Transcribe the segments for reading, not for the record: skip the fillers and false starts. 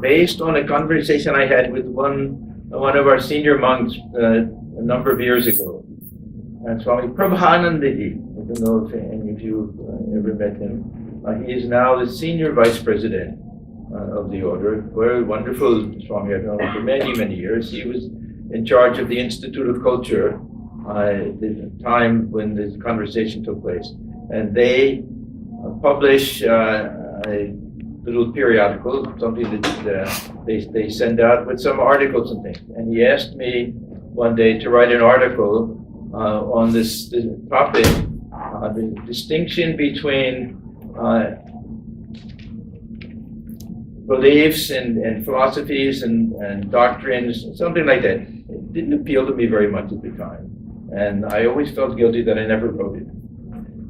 based on a conversation I had with one of our senior monks a number of years ago. And Swami Prabhanandaji, I don't know if any of you ever met him. He is now the senior vice president of the order. Very wonderful Swami. I've known him for many, many years. He was in charge of the Institute of Culture at the time when this conversation took place. And they publish a little periodical, something that they send out with some articles and things. And he asked me one day to write an article on this topic, the distinction between beliefs and philosophies and doctrines, something like that. It didn't appeal to me very much at the time. And I always felt guilty that I never wrote it.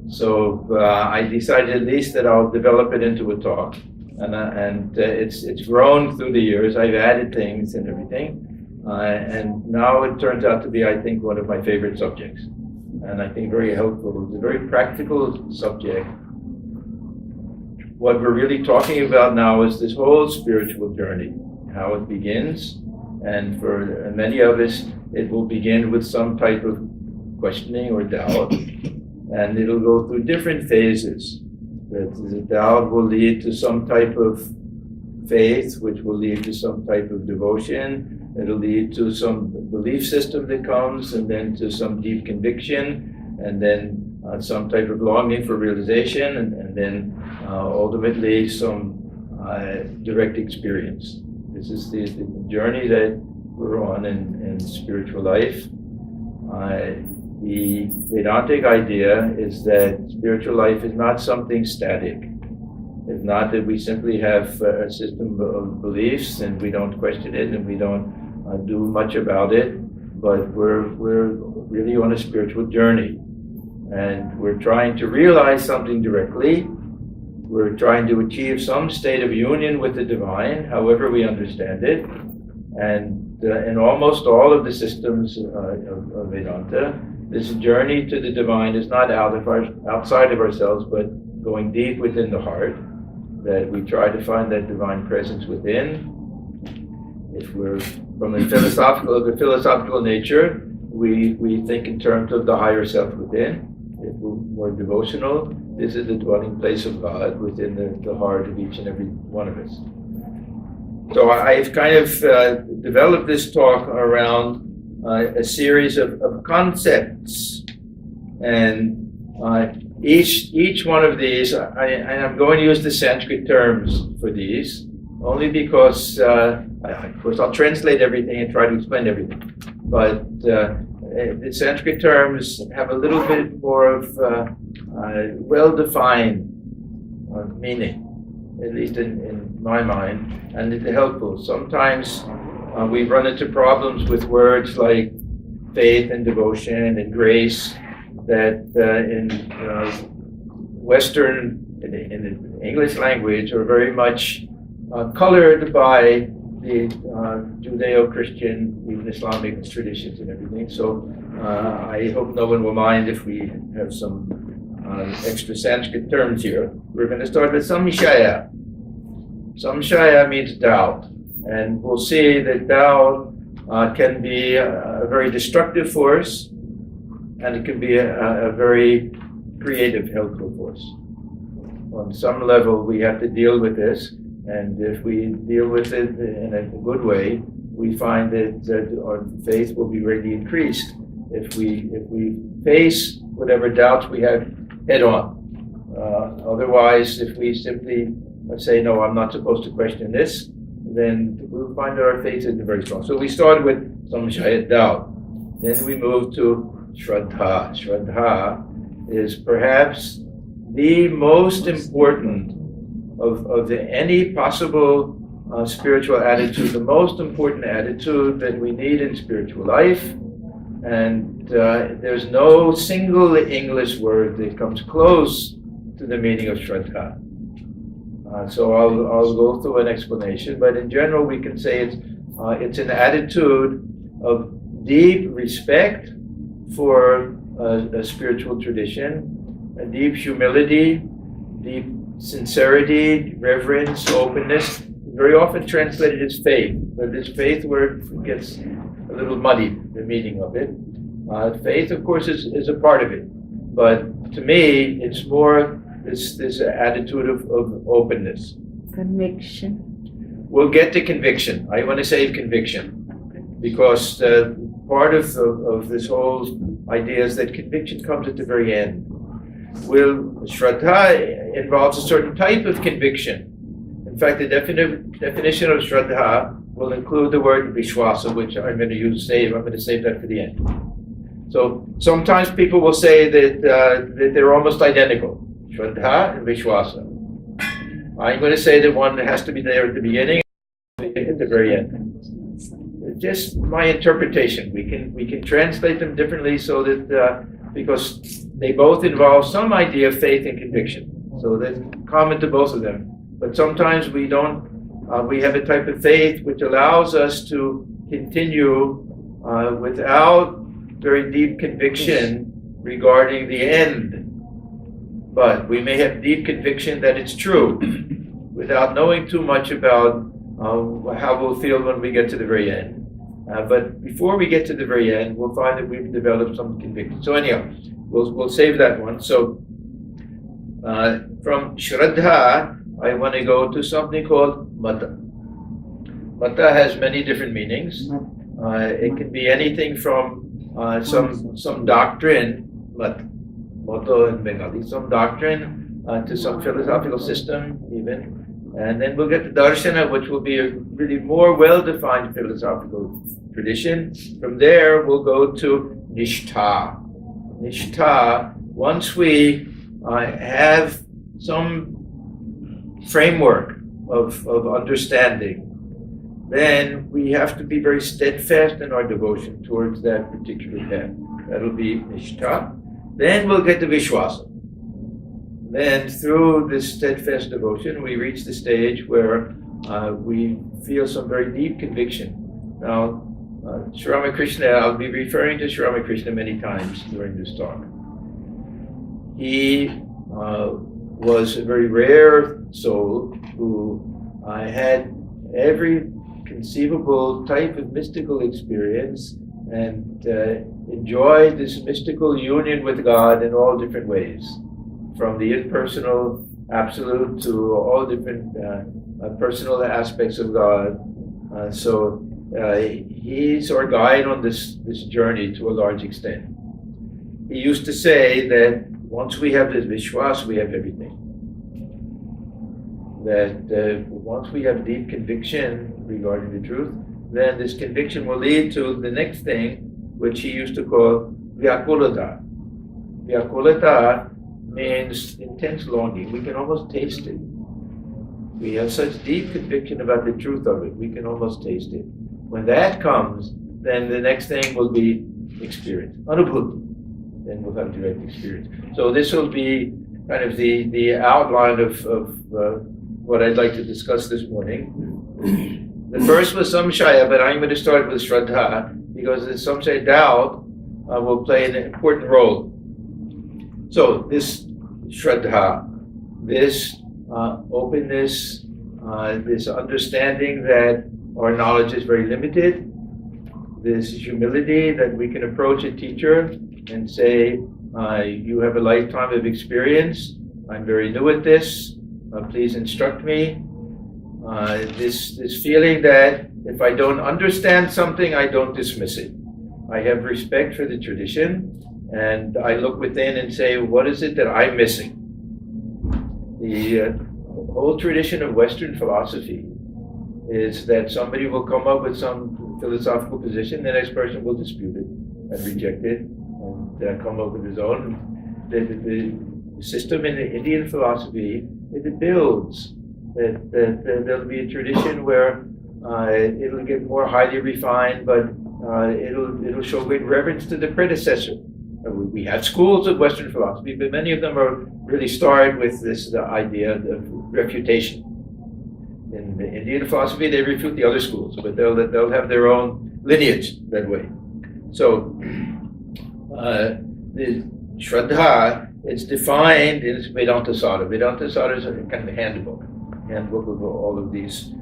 So I decided at least that I'll develop it into a talk. And it's grown through the years. I've added things and everything. And now it turns out to be, I think, one of my favorite subjects. And I think very helpful. It's a very practical subject. What we're really talking about now is this whole spiritual journey, how it begins. And for many of us, it will begin with some type of questioning or doubt. And it'll go through different phases. The doubt will lead to some type of faith, which will lead to some type of devotion. It'll lead to some belief system that comes, and then to some deep conviction, and then some type of longing for realization, and then ultimately some direct experience. This is the journey that we're on in spiritual life. The Vedantic idea is that spiritual life is not something static. It's not that we simply have a system of beliefs and we don't question it and we don't do much about it, but we're really on a spiritual journey. And we're trying to realize something directly. We're trying to achieve some state of union with the divine, however we understand it. And in almost all of the systems of Vedanta, this journey to the divine is not outside of ourselves, but going deep within the heart, that we try to find that divine presence within. If we're from the philosophical nature, we think in terms of the higher self within. If we're more devotional, this is the dwelling place of God within the heart of each and every one of us. So I've kind of developed this talk around a series of concepts, and each one of these, I'm going to use the Sanskrit terms for these, only because, of course, I'll translate everything and try to explain everything. But the Sanskrit terms have a little bit more of well-defined meaning, at least in my mind, and it's helpful. Sometimes we run into problems with words like faith and devotion and grace that in Western, in the English language, are very much colored by the Judeo-Christian, even Islamic traditions and everything. So I hope no one will mind if we have some extra Sanskrit terms here. We're going to start with samshaya. Samshaya means doubt. And we'll see that doubt can be a very destructive force, and it can be a very creative, helpful force. On some level, we have to deal with this, and if we deal with it in a good way, we find that our faith will be greatly increased if we face whatever doubts we have head on. Otherwise, if we simply say, no, I'm not supposed to question this, then we'll find that our faith isn't very strong. So we started with samshaya, doubt. Then we moved to shraddha. Shraddha is perhaps the most important of any possible spiritual attitude, the most important attitude that we need in spiritual life. And there's no single English word that comes close to the meaning of shraddha. So I'll go through an explanation, but in general we can say it's an attitude of deep respect for a spiritual tradition, a deep humility, deep sincerity, reverence, openness. very often translated as faith, but this faith word gets a little muddy, the meaning of it. Faith, of course, is a part of it, but to me, it's more this attitude of openness. Conviction. We'll get to conviction. I want to save conviction, because part of this whole idea is that conviction comes at the very end. Shraddha involves a certain type of conviction. In fact, the definition of Shraddha will include the word Vishwasa, which I'm going to save. I'm going to save that for the end. So sometimes people will say that they're almost identical, Shraddha and Vishwasa. I'm going to say that one has to be there at the beginning and at the very end. It's just my interpretation. We can translate them differently so that because they both involve some idea of faith and conviction. So that's common to both of them. But sometimes we don't. We have a type of faith which allows us to continue without very deep conviction regarding the end. But we may have deep conviction that it's true without knowing too much about how we'll feel when we get to the very end. But before we get to the very end, we'll find that we've developed some conviction. So anyhow, we'll save that one. So from Shraddha, I want to go to something called Mata. Mata has many different meanings. It can be anything from some doctrine, Mata in Bengali, some doctrine to some philosophical system even. And then we'll get to Darshana, which will be a really more well-defined philosophical tradition. From there, we'll go to Nishtha. Nishtha, once we have some framework of understanding, then we have to be very steadfast in our devotion towards that particular path. That'll be Nishtha. Then we'll get to Vishwasa. Then through this steadfast devotion, we reach the stage where we feel some very deep conviction. Now, Sri Ramakrishna, I'll be referring to Sri Ramakrishna many times during this talk. He was a very rare soul who had every conceivable type of mystical experience and enjoyed this mystical union with God in all different ways, from the impersonal absolute to all different personal aspects of God. So he's our guide on this journey to a large extent. He used to say that once we have this Vishwas, we have everything. That once we have deep conviction regarding the truth, then this conviction will lead to the next thing, which he used to call Vyakulata. Vyakulata means intense longing. We can almost taste it. We have such deep conviction about the truth of it, we can almost taste it. When that comes, then the next thing will be experience. Anubhuti. Then we'll have direct experience. So this will be kind of the outline of what I'd like to discuss this morning. The first was Samshaya, but I'm going to start with Shraddha, because the Samshaya doubt will play an important role. So this Shraddha, this openness, this understanding that our knowledge is very limited, this humility that we can approach a teacher and say, you have a lifetime of experience, I'm very new at this, please instruct me. This feeling that if I don't understand something, I don't dismiss it. I have respect for the tradition, and I look within and say, what is it that I'm missing? The whole tradition of Western philosophy is that somebody will come up with some philosophical position, the next person will dispute it and reject it, and come up with his own. The system in the Indian philosophy, it builds that there'll be a tradition where it'll get more highly refined, but it'll show great reverence to the predecessor. We have schools of Western philosophy, but many of them are really started with this idea of refutation. In the Indian philosophy, they refute the other schools, but they'll have their own lineage that way. So the Shraddha, it's defined in Vedanta Sada. Vedanta Sada is a kind of a handbook of all of these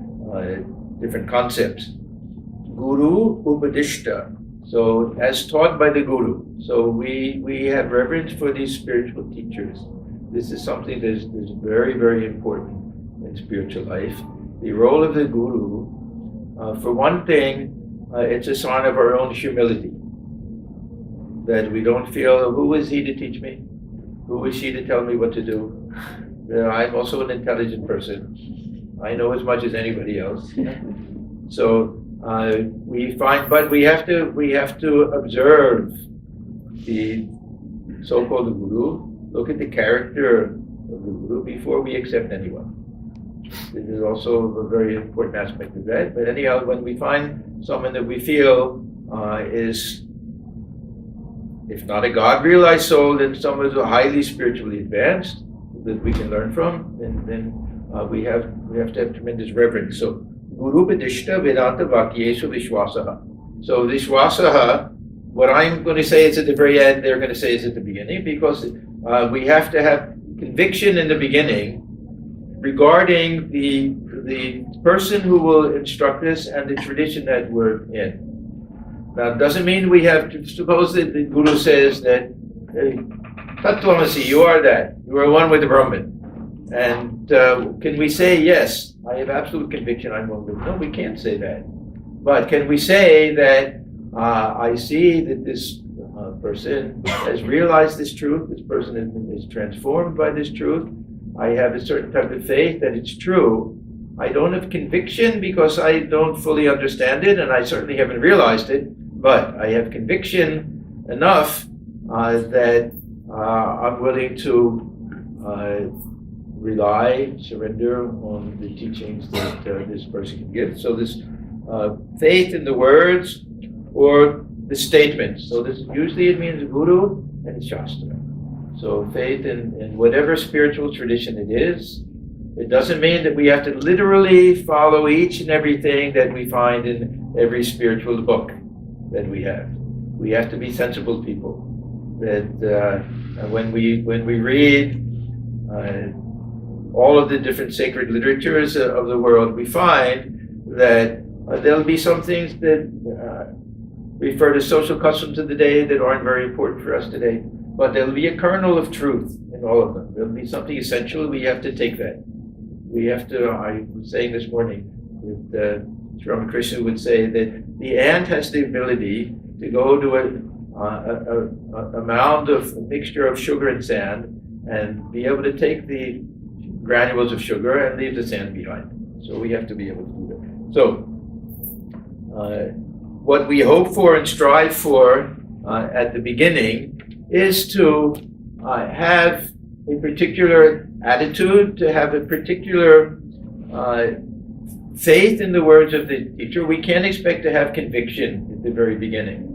different concepts. Guru Upadishta. So as taught by the Guru. So we have reverence for these spiritual teachers. This is something that is very, very important in spiritual life. The role of the Guru, for one thing, it's a sign of our own humility. That we don't feel, who is he to teach me? Who is she to tell me what to do? I'm also an intelligent person. I know as much as anybody else. So we find, but we have to observe the so-called Guru, look at the character of the Guru before we accept anyone. This is also a very important aspect of that. But anyhow, when we find someone that we feel is, if not a God-realized soul, then someone who's highly spiritually advanced that we can learn from, then we have to have tremendous reverence. So, Guru Padishta Vedanta Vakyeshu Vishwasaha. So Vishwasaha, what I'm going to say is at the very end, they're going to say is at the beginning, because we have to have conviction in the beginning regarding the person who will instruct us and the tradition that we're in. Now, it doesn't mean we have to suppose that the Guru says that, Tattvamasi, you are that. You are one with the Brahman. And can we say, yes, I have absolute conviction I'm one with the Brahman? No, we can't say that. But can we say that I see that this person has realized this truth, this person is transformed by this truth, I have a certain type of faith that it's true. I don't have conviction because I don't fully understand it, and I certainly haven't realized it, but I have conviction enough that I'm willing to rely, surrender on the teachings that this person can give. So this faith in the words or the statements. So this usually it means Guru and Shastra. So faith in whatever spiritual tradition it is. It doesn't mean that we have to literally follow each and everything that we find in every spiritual book that we have. We have to be sensible people. That when we read all of the different sacred literatures of the world, we find that there'll be some things that refer to social customs of the day that aren't very important for us today. But there'll be a kernel of truth in all of them. There'll be something essential. We have to take that. We have to, I was saying this morning, that Sri Ramakrishna would say that the ant has the ability to go to a mound of a mixture of sugar and sand and be able to take the granules of sugar and leave the sand behind. So we have to be able to do that. So what we hope for and strive for at the beginning is to have a particular attitude, to have a particular faith in the words of the teacher. We can't expect to have conviction at the very beginning.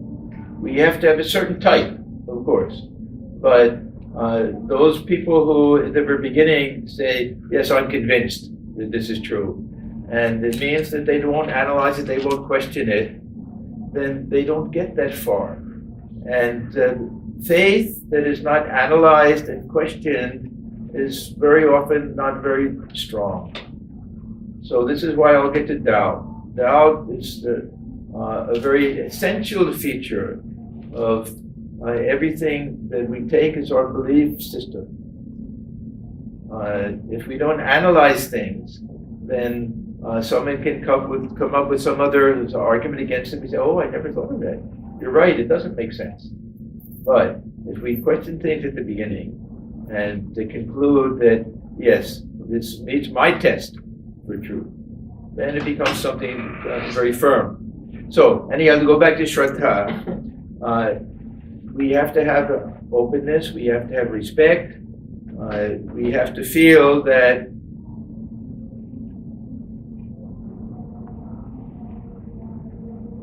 We have to have a certain type, of course. But those people who at the very beginning say, yes, I'm convinced that this is true, and it means that they won't analyze it, they won't question it, then they don't get that far. And faith that is not analyzed and questioned is very often not very strong. So this is why I'll get to doubt. Doubt is a very essential feature of everything that we take as our belief system. If we don't analyze things, then someone can come up with some other argument against it. We say, oh, I never thought of that. You're right, it doesn't make sense. But if we question things at the beginning and to conclude that, yes, this meets my test for truth, then it becomes something very firm. So, anyhow, to go back to Shraddha, we have to have openness, we have to have respect, we have to feel that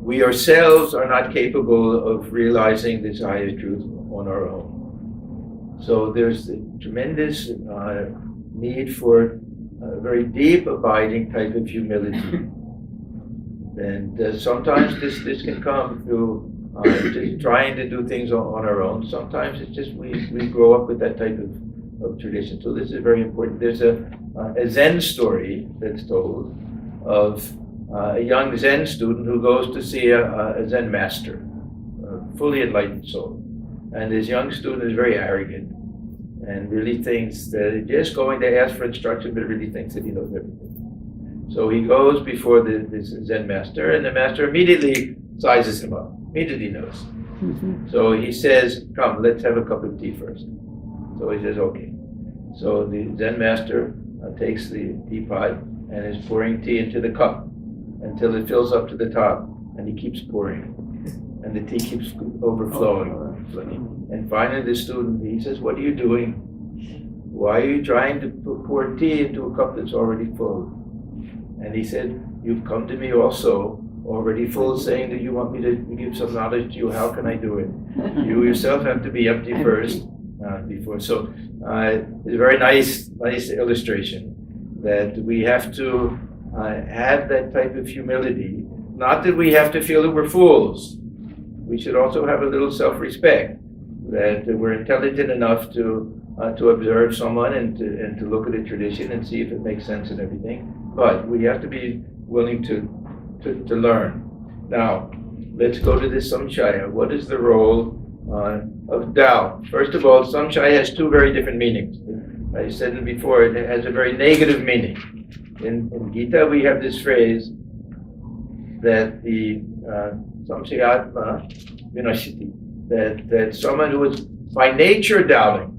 we ourselves are not capable of realizing this higher truth on our own. So there's a tremendous need for a very deep, abiding type of humility. And sometimes this can come through just trying to do things on our own. Sometimes it's just we grow up with that type of tradition. So this is very important. There's a Zen story that's told of a young Zen student who goes to see a Zen master, a fully enlightened soul. And this young student is very arrogant and really thinks that he's just going to ask for instruction, but really thinks that he knows everything. So he goes before this Zen master, and the master immediately sizes him up, immediately knows. So he says, come, let's have a cup of tea first. So he says, okay. So the Zen master takes the teapot and is pouring tea into the cup until it fills up to the top, and he keeps pouring, and the tea keeps overflowing. And finally the student, he says, what are you doing? Why are you trying to pour tea into a cup that's already full? And he said, you've come to me also already full, saying that you want me to give some knowledge to you. How can I do it? You yourself have to be empty first before. So it's a very nice illustration that we have to have that type of humility. Not that we have to feel that we're fools. We should also have a little self-respect, that we're intelligent enough to observe someone and to look at a tradition and see if it makes sense and everything. But we have to be willing to learn. Now, let's go to this samshaya. What is the role of doubt? First of all, samshaya has two very different meanings. I said it before, it has a very negative meaning. In Gita, we have this phrase that the samshaya atma vinashiti, that someone who is by nature doubting,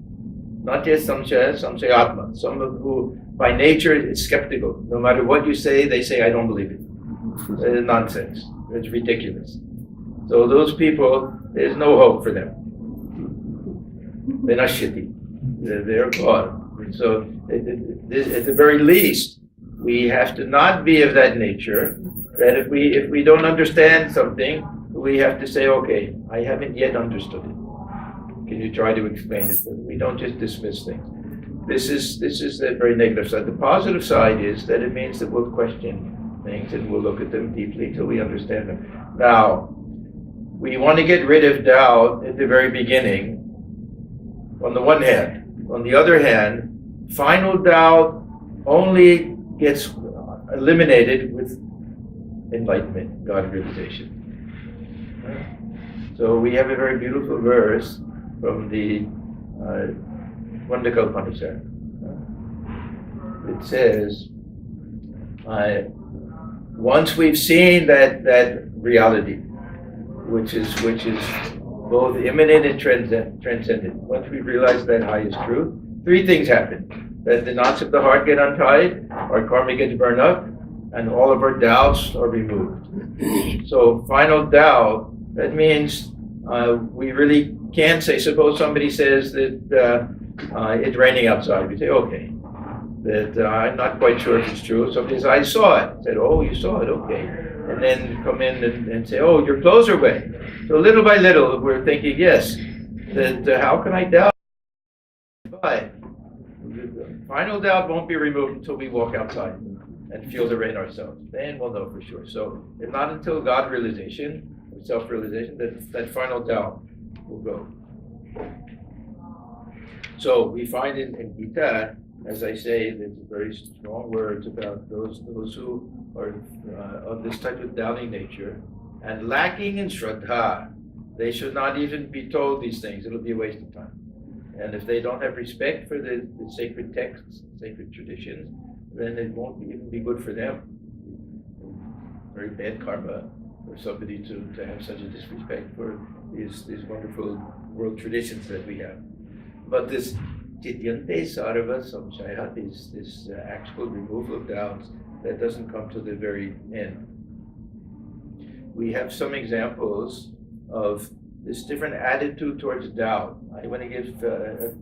not just samshaya atma, someone who by nature is skeptical. No matter what you say, they say, I don't believe it. It's nonsense. It's ridiculous. So those people, there's no hope for them. Vinashiti. They're gone. So at the very least, we have to not be of that nature, that if we don't understand something, we have to say, okay, I haven't yet understood it. Can you try to explain it? We don't just dismiss things. This is the very negative side. The positive side is that it means that we'll question things and we'll look at them deeply till we understand them. Now, we want to get rid of doubt at the very beginning, on the one hand. On the other hand, final doubt only gets eliminated with enlightenment, God realization. So we have a very beautiful verse from the Mundaka Upanishad. It says, once we've seen that reality, which is both immanent and transcendent, once we realize that highest truth, three things happen. That the knots of the heart get untied, our karma gets burned up, and all of our doubts are removed. So final doubt, that means we really can't say, suppose somebody says that it's raining outside. We say, okay, that I'm not quite sure if it's true. Somebody says, I saw it. I said, oh, you saw it, okay. And then come in and say, oh, your clothes are wet. So little by little, we're thinking, yes, that how can I doubt? But final doubt won't be removed until we walk outside and feel the rain ourselves. Then we'll know for sure. So it's not until God realization, self-realization, that final doubt will go. So we find in Gita, as I say, there's very strong words about those who are of this type of doubting nature and lacking in Shraddha. They should not even be told these things. It'll be a waste of time. And if they don't have respect for the sacred texts, sacred traditions, then it won't even be good for them. Very bad karma for somebody to have such a disrespect for these wonderful world traditions that we have. But this Chityante Sarva Samshaya, this actual removal of doubts, that doesn't come to the very end. We have some examples of this different attitude towards doubt. I want to give a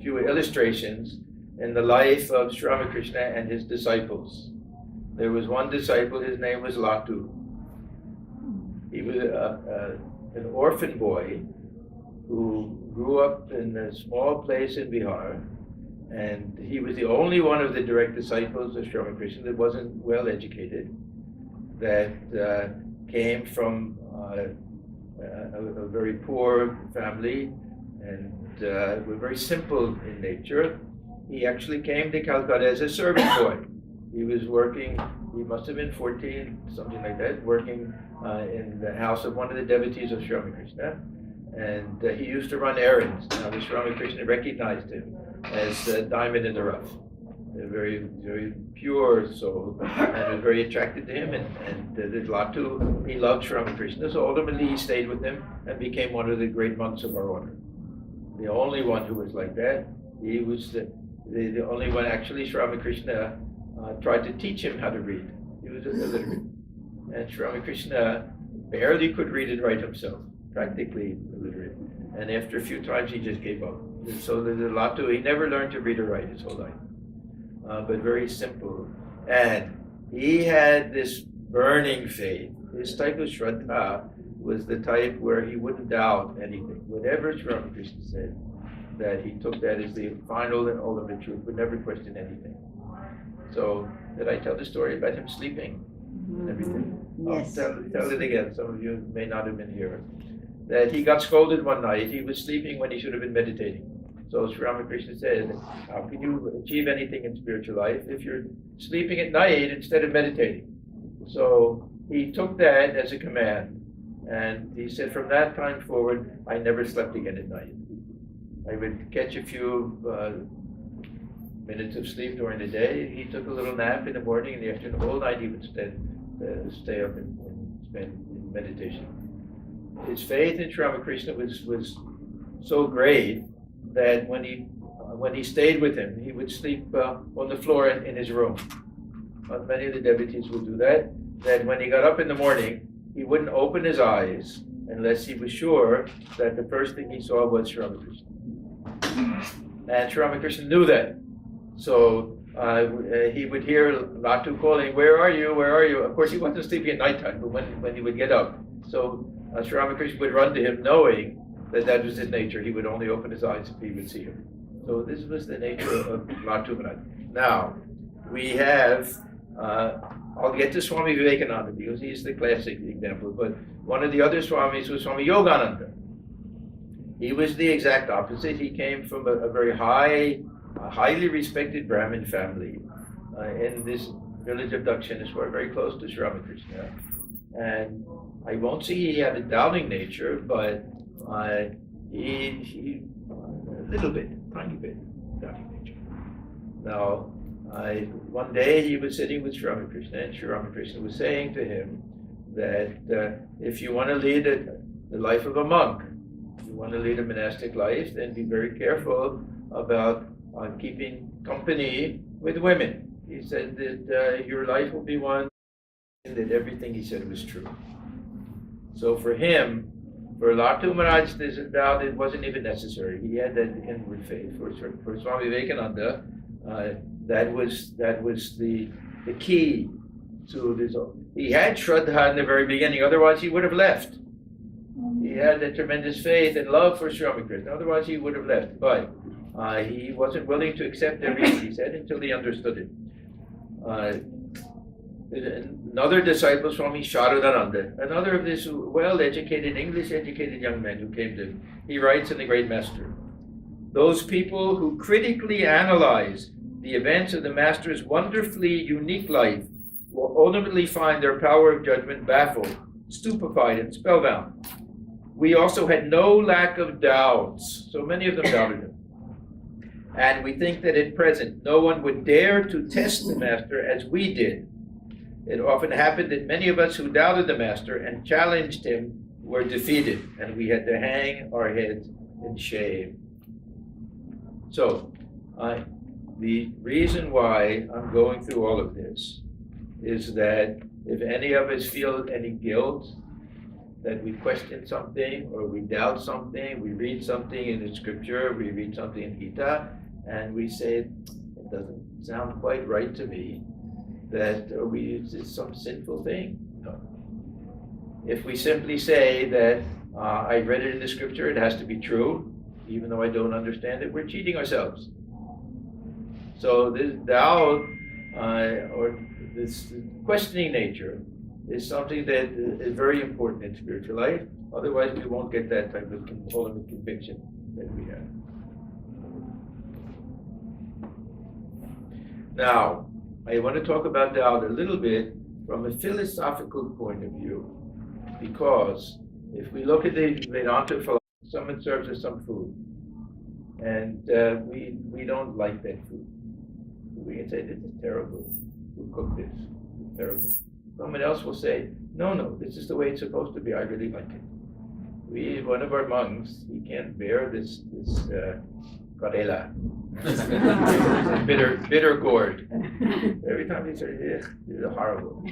few illustrations in the life of Sri Ramakrishna and his disciples. There was one disciple, his name was Latu. He was an orphan boy who grew up in a small place in Bihar, and he was the only one of the direct disciples of Sri Ramakrishna that wasn't well educated, that came from a very poor family, and were very simple in nature. He actually came to Calcutta as a servant boy. He was working he must have been 14, something like that, working in the house of one of the devotees of Sri Ramakrishna. And he used to run errands. Now, the Sri Ramakrishna recognized him as a diamond in the rough, a very, very pure soul, and was very attracted to him. And Latu, he loved Sri Ramakrishna, so ultimately he stayed with him and became one of the great monks of our order. The only one who was like that. He was the only one, actually. Sri Ramakrishna tried to teach him how to read. He was illiterate. And Sri Ramakrishna barely could read and write himself, practically illiterate. And after a few times, he just gave up. And so the Latu, he never learned to read or write his whole life, but very simple. And he had this burning faith. His type of Shraddha was the type where he wouldn't doubt anything. Whatever Sri Ramakrishna said, that he took that as the final and ultimate truth, would never question anything. So, did I tell the story about him sleeping? Everything. Yes. I'll tell it again. Some of you may not have been here. That he got scolded one night. He was sleeping when he should have been meditating. So Sri Ramakrishna said, how can you achieve anything in spiritual life if you're sleeping at night instead of meditating? So he took that as a command. And he said, from that time forward, I never slept again at night. I would catch a few minutes of sleep during the day. He took a little nap in the morning, in the afternoon. The whole night he would stay up and spend in meditation. His faith in Sri Ramakrishna was so great that when he stayed with him, he would sleep on the floor in his room. Many of the devotees will do that. That when he got up in the morning, he wouldn't open his eyes unless he was sure that the first thing he saw was Sri Ramakrishna. And Sri Ramakrishna knew that. So he would hear Latu calling, where are you, where are you? Of course, he wasn't sleeping at nighttime, but when he would get up. So Sri Ramakrishna would run to him knowing that was his nature. He would only open his eyes if he would see him. So this was the nature of Latu Maharaj. Now, we have, I'll get to Swami Vivekananda because he's the classic example, but one of the other Swamis was Swami Yogananda. He was the exact opposite. He came from a very highly respected Brahmin family in this village of Dakshineshwar, very close to Sri Ramakrishna. And I won't say he had a doubting nature, but he a little bit, tiny bit, doubting nature. Now, one day he was sitting with Sri Ramakrishna, and Sri Ramakrishna was saying to him that if you want to lead the life of a monk, you want to lead a monastic life, then be very careful about keeping company with women. He said that your life will be one that everything he said was true. So for him, for Latu Maharaj, this doubt, it wasn't even necessary. He had that inward faith. For Swami Vivekananda, that was the key to this. He had Shraddha in the very beginning, otherwise he would have left. He had a tremendous faith and love for Sri Ramakrishna, otherwise he would have left. But he wasn't willing to accept everything he said until he understood it. Another disciple, Swami Atmajnanananda, another of this well-educated, English-educated young men who came to him, he writes in The Great Master, those people who critically analyze the events of the Master's wonderfully unique life will ultimately find their power of judgment baffled, stupefied, and spellbound. We also had no lack of doubts, so many of them doubted him. And we think that at present, no one would dare to test the Master as we did. It often happened that many of us who doubted the Master and challenged him were defeated, and we had to hang our heads in shame. So, the reason why I'm going through all of this is that if any of us feel any guilt, that we question something or we doubt something, we read something in the scripture, we read something in Gita, and we say, it doesn't sound quite right to me, that it's some sinful thing. No. If we simply say that I read it in the scripture, it has to be true, even though I don't understand it, we're cheating ourselves. So this doubt or this questioning nature is something that is very important in spiritual life. Otherwise, we won't get that type of ultimate conviction that we have. Now, I want to talk about doubt a little bit from a philosophical point of view, because if we look at the Vedanta philosophy, someone serves us some food, and we don't like that food. We can say, this is terrible. Who cooked this? It's terrible. Someone else will say, no, this is the way it's supposed to be. I really like it. One of our monks, he can't bear this karela, bitter gourd. Every time he says, it's horrible.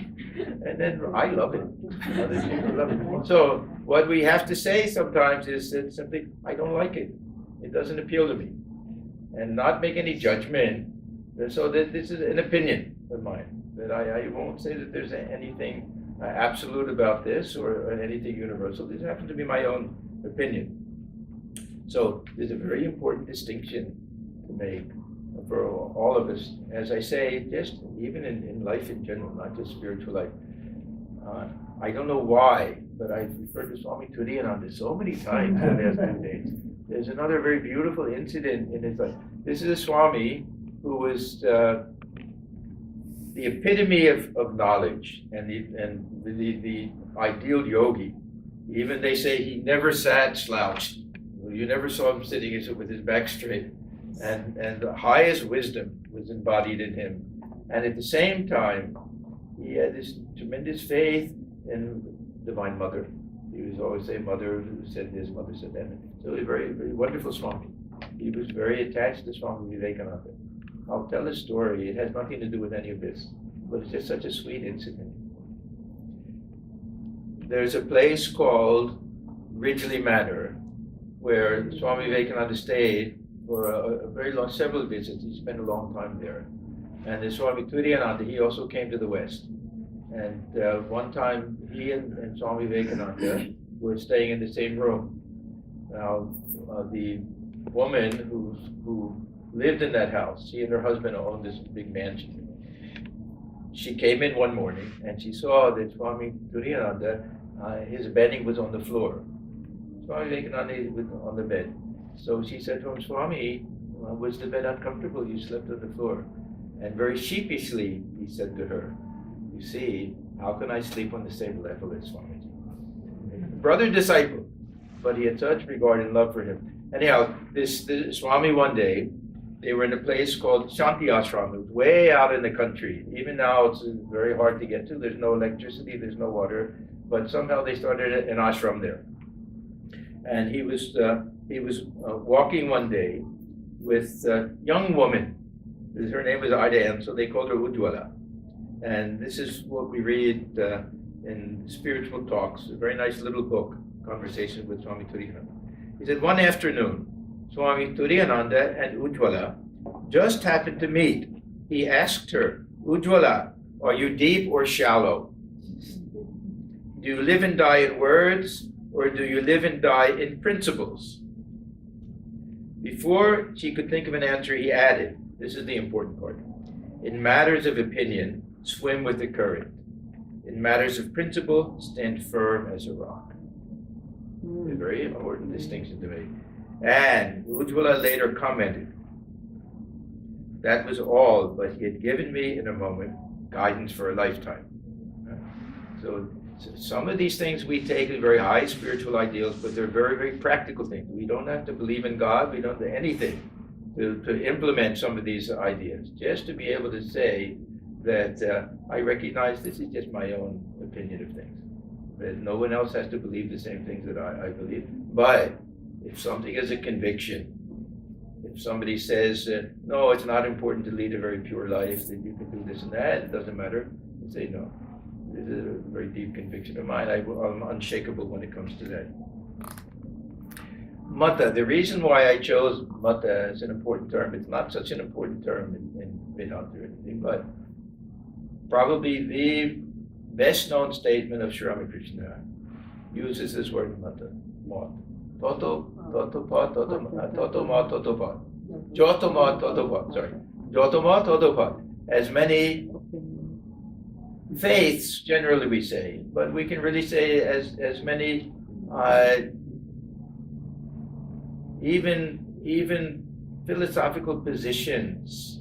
And then I love it. Other people love it. So what we have to say sometimes is that simply, I don't like it. It doesn't appeal to me. And not make any judgment. So that this is an opinion of mine. That I won't say that there's anything absolute about this or anything universal. This happens to be my own opinion. So there's a very important distinction to make for all of us. As I say, just even in life in general, not just spiritual life. I don't know why, but I've referred to Swami Atmajnanananda so many times in the last 2 days. There's another very beautiful incident in his life. This is a Swami who was the epitome of knowledge and the ideal yogi. Even they say he never sat slouched. You never saw him sitting with his back straight. And the highest wisdom was embodied in him. And at the same time, he had this tremendous faith in Divine Mother. He was always saying, Mother said this, Mother said that. So he was a very, very wonderful Swami. He was very attached to Swami Vivekananda. I'll tell a story. It has nothing to do with any of this, but it's just such a sweet incident. There's a place called Ridgely Manor where Swami Vivekananda stayed for a very long, several visits. He spent a long time there. And the Swami Atmajnananda, he also came to the West. And one time he and Swami Vivekananda were staying in the same room. Now, the woman who lived in that house, she and her husband owned this big mansion. She came in one morning and she saw that Swami Atmajnananda, his bedding was on the floor. Swami Vivekananda was on the bed. So she said to him, Swami, was the bed uncomfortable? You slept on the floor. And very sheepishly, he said to her, you see, how can I sleep on the same level as Swamiji? Brother disciple, but he had such regard and love for him. Anyhow, this Swami one day, they were in a place called Shanti Ashram. It was way out in the country. Even now, it's very hard to get to. There's no electricity, there's no water, but somehow they started an ashram there. And he was walking one day with a young woman. Her name was Ida, so they called her Ujjwala. And this is what we read in Spiritual Talks, a very nice little book, Conversations with Swami Atmajnananda. He said, one afternoon, Swami Atmajnananda and Ujjwala just happened to meet. He asked her, Ujjwala, are you deep or shallow? Do you live and die in words, or do you live and die in principles? Before she could think of an answer, he added, this is the important part, in matters of opinion, swim with the current. In matters of principle, stand firm as a rock. A very important distinction to make. And Ujjwala later commented, that was all, but he had given me in a moment guidance for a lifetime. So some of these things we take as very high spiritual ideals, but they're very, very practical things. We don't have to believe in God, we don't do anything to implement some of these ideas. Just to be able to say that I recognize this is just my own opinion of things. That no one else has to believe the same things that I believe. But if something is a conviction, if somebody says, no, it's not important to lead a very pure life, that you can do this and that, it doesn't matter, I say no. This is a very deep conviction of mine. I'm unshakable when it comes to that. Mata, the reason why I chose mata as an important term, it's not such an important term in Vedanta or anything, but probably the best known statement of Sri Ramakrishna uses this word mata, mat. Toto ma, toto pa. Joto ma, toto pa, sorry. Joto ma, toto pa. As many faiths, generally we say, but we can really say as many even philosophical positions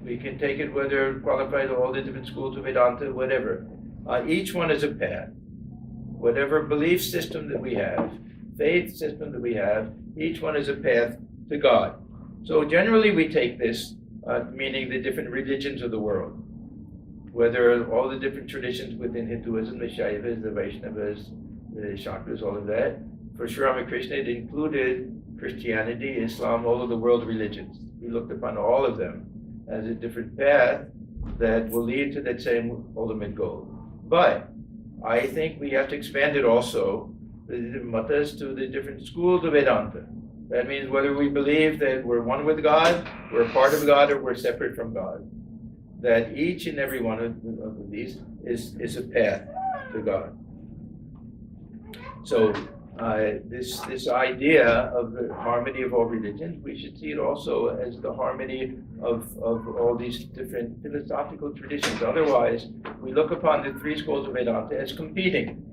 We can take it whether qualified all the different schools of Vedanta, whatever. Each one is a path. Whatever belief system that we have, faith system that we have, each one is a path to God. So generally we take this, meaning the different religions of the world, whether all the different traditions within Hinduism, the Shaivas, the Vaishnavas, the Shaktas, all of that. For Sri Ramakrishna, it included Christianity, Islam, all of the world religions. He looked upon all of them as a different path that will lead to that same ultimate goal. But I think we have to expand it also, the matas, to the different schools of Vedanta. That means whether we believe that we're one with God, we're a part of God, or we're separate from God. That each and every one of these is a path to God. So this idea of the harmony of all religions, we should see it also as the harmony of all these different philosophical traditions. Otherwise, we look upon the three schools of Vedanta as competing.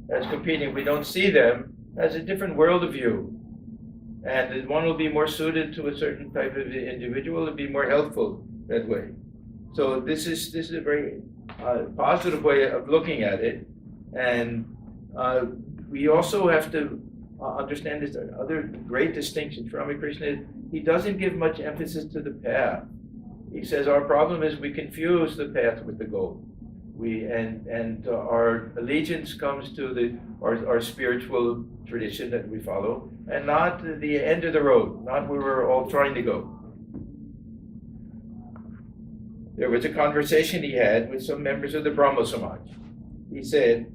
We don't see them as a different worldview. And one will be more suited to a certain type of individual and be more helpful that way. So this is a very positive way of looking at it. And we also have to understand this other great distinction. Ramakrishna, he doesn't give much emphasis to the path. He says our problem is we confuse the path with the goal. Our allegiance comes to our spiritual tradition that we follow, and not the end of the road, not where we're all trying to go. There was a conversation he had with some members of the Brahmo Samaj. He said,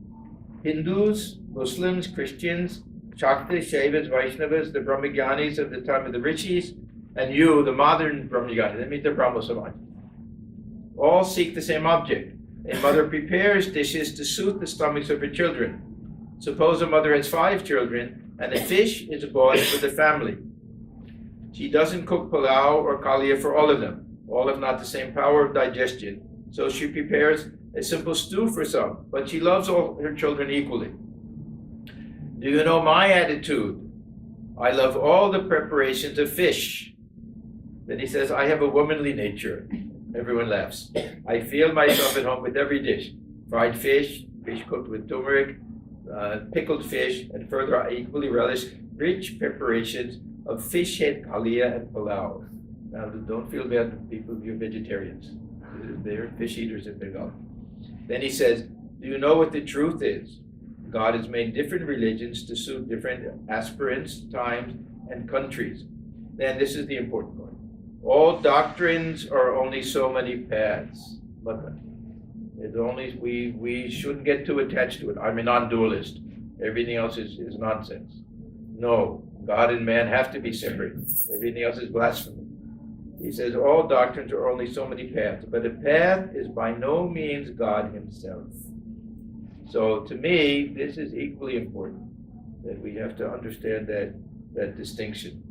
Hindus, Muslims, Christians, Shaktas, Shaivas, Vaishnavas, the Brahmagyanis of the time of the Rishis, and you, the modern Brahmagyanis, that means the Brahmo Samaj, all seek the same object. A mother prepares dishes to suit the stomachs of her children. Suppose a mother has 5 children, and a fish is bought for the family. She doesn't cook palau or kalia for all of them. All have not the same power of digestion, so she prepares a simple stew for some, but she loves all her children equally. Do you know my attitude? I love all the preparations of fish. Then he says, I have a womanly nature. Everyone laughs. I feel myself at home with every dish. Fried fish, fish cooked with turmeric, pickled fish, and further I equally relish rich preparations of fish head, kalia, and palau. Now don't feel bad for people who are vegetarians. They're fish eaters in Bengal. Then he says, do you know what the truth is? God has made different religions to suit different aspirants, times, and countries. Then this is the important point. All doctrines are only so many paths. But it's only we shouldn't get too attached to it. I'm a non-dualist. Everything else is nonsense. No, God and man have to be separate. Everything else is blasphemy. He says all doctrines are only so many paths, but a path is by no means God himself. So to me, this is equally important, that we have to understand that distinction.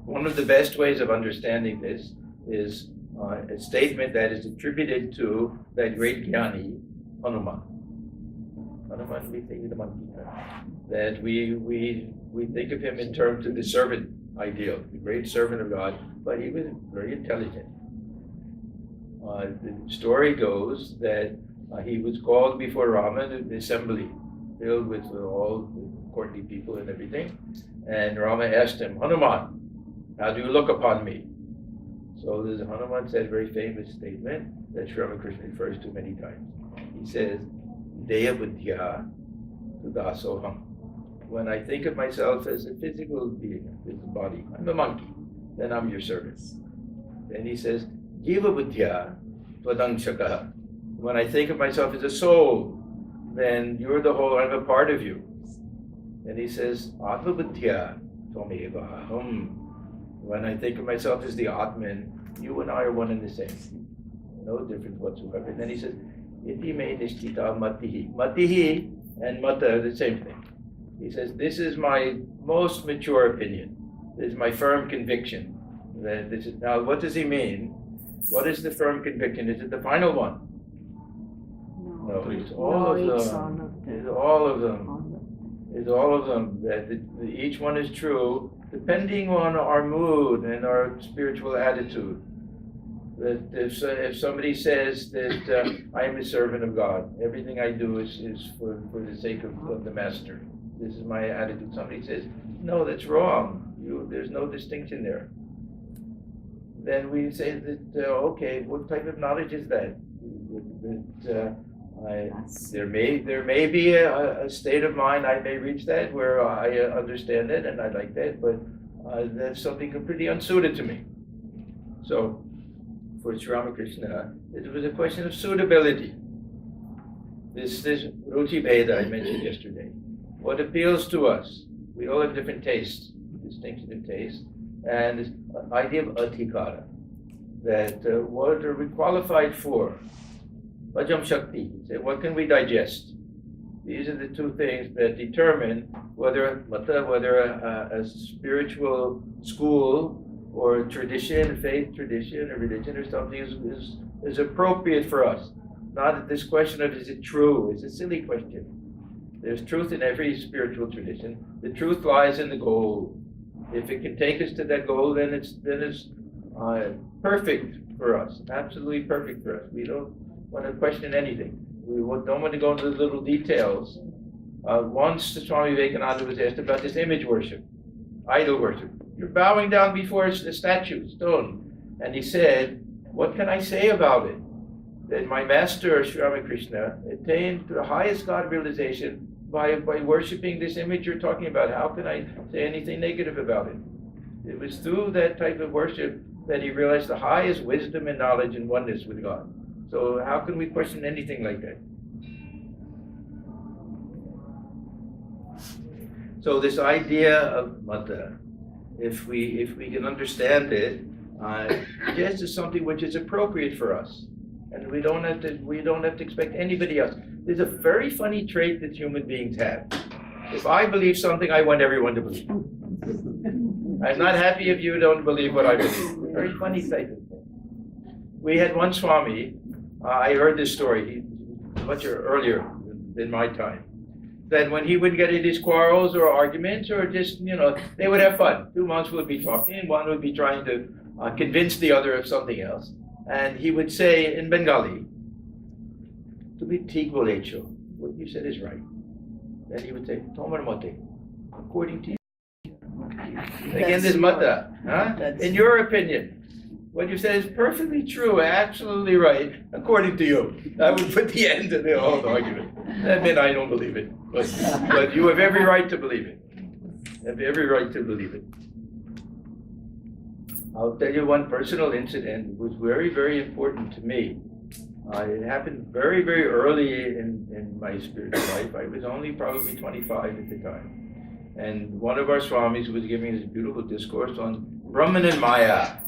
One of the best ways of understanding this is a statement that is attributed to that great jnani, Hanuman. Hanuman, we think of the monkey. That we think of him in terms of the servant ideal, the great servant of God, but he was very intelligent. The story goes that he was called before Rama in the assembly, filled with all the courtly people and everything. And Rama asked him, Hanuman, how do you look upon me? So this Hanuman said a very famous statement that Sri Ramakrishna refers to many times. He says, Deya buddhya tudasoham. When I think of myself as a physical being, this body, I'm a monkey, then I'm your servant. Then he says, Jiva buddhya tvadangshakaha. When I think of myself as a soul, then you're the whole, I'm a part of you. And he says, Atma buddhya tvameva aham. When I think of myself as the Atman, you and I are one and the same. No difference whatsoever. And then he says, Iti me nishtita matihi. Matihi and mata are the same thing. He says, this is my most mature opinion. This is my firm conviction. That this is, now, what does he mean? What is the firm conviction? Is it the final one? No, it's all of them. It's all of them. is all of them, that each one is true, depending on our mood and our spiritual attitude. That if somebody says that I am a servant of God, everything I do is for the sake of the Master. This is my attitude. Somebody says, no, that's wrong. There's no distinction there. Then we say that, okay, what type of knowledge is that? There may be a state of mind I may reach that where I understand it and I like that, but that's something completely unsuited to me. So, for Sri Ramakrishna, it was a question of suitability. This Ruchi Bheda I mentioned yesterday. What appeals to us? We all have different tastes, distinction of taste, and this idea of adhikara, that what are we qualified for? Vajam Shakti, what can we digest? These are the two things that determine whether a spiritual school or tradition, faith tradition, or religion or something is appropriate for us. Not this question of is it true? It's a silly question. There's truth in every spiritual tradition. The truth lies in the goal. If it can take us to that goal, then it's perfect for us, absolutely perfect for us. We don't want to question anything. We don't want to go into the little details. Once Swami Vivekananda was asked about this image worship, idol worship. You're bowing down before a statue, stone. And he said, what can I say about it? That my master, Sri Ramakrishna, attained the highest God realization by worshiping this image you're talking about. How can I say anything negative about it? It was through that type of worship that he realized the highest wisdom and knowledge and oneness with God. So how can we question anything like that? So this idea of mata, if we can understand it, this is something which is appropriate for us, and we don't have to expect anybody else. There's a very funny trait that human beings have. If I believe something, I want everyone to believe. I'm not happy if you don't believe what I believe. Very funny type of thing. We had one Swami. I heard this story much earlier than my time. That when he would get in these quarrels or arguments or just, they would have fun. 2 months would be talking, one would be trying to convince the other of something else. And he would say in Bengali, "Tumi thik bolecho," what you said is right. Then he would say, "Tomar mote," according to you. Again, this mata, in your opinion. What you said is perfectly true, absolutely right, according to you. That would put the end to the whole argument. That meant I don't believe it. But you have every right to believe it. You have every right to believe it. I'll tell you one personal incident. It was very, very important to me. It happened very, very early in my spiritual life. I was only probably 25 at the time. And one of our Swamis was giving this beautiful discourse on Brahman and Maya.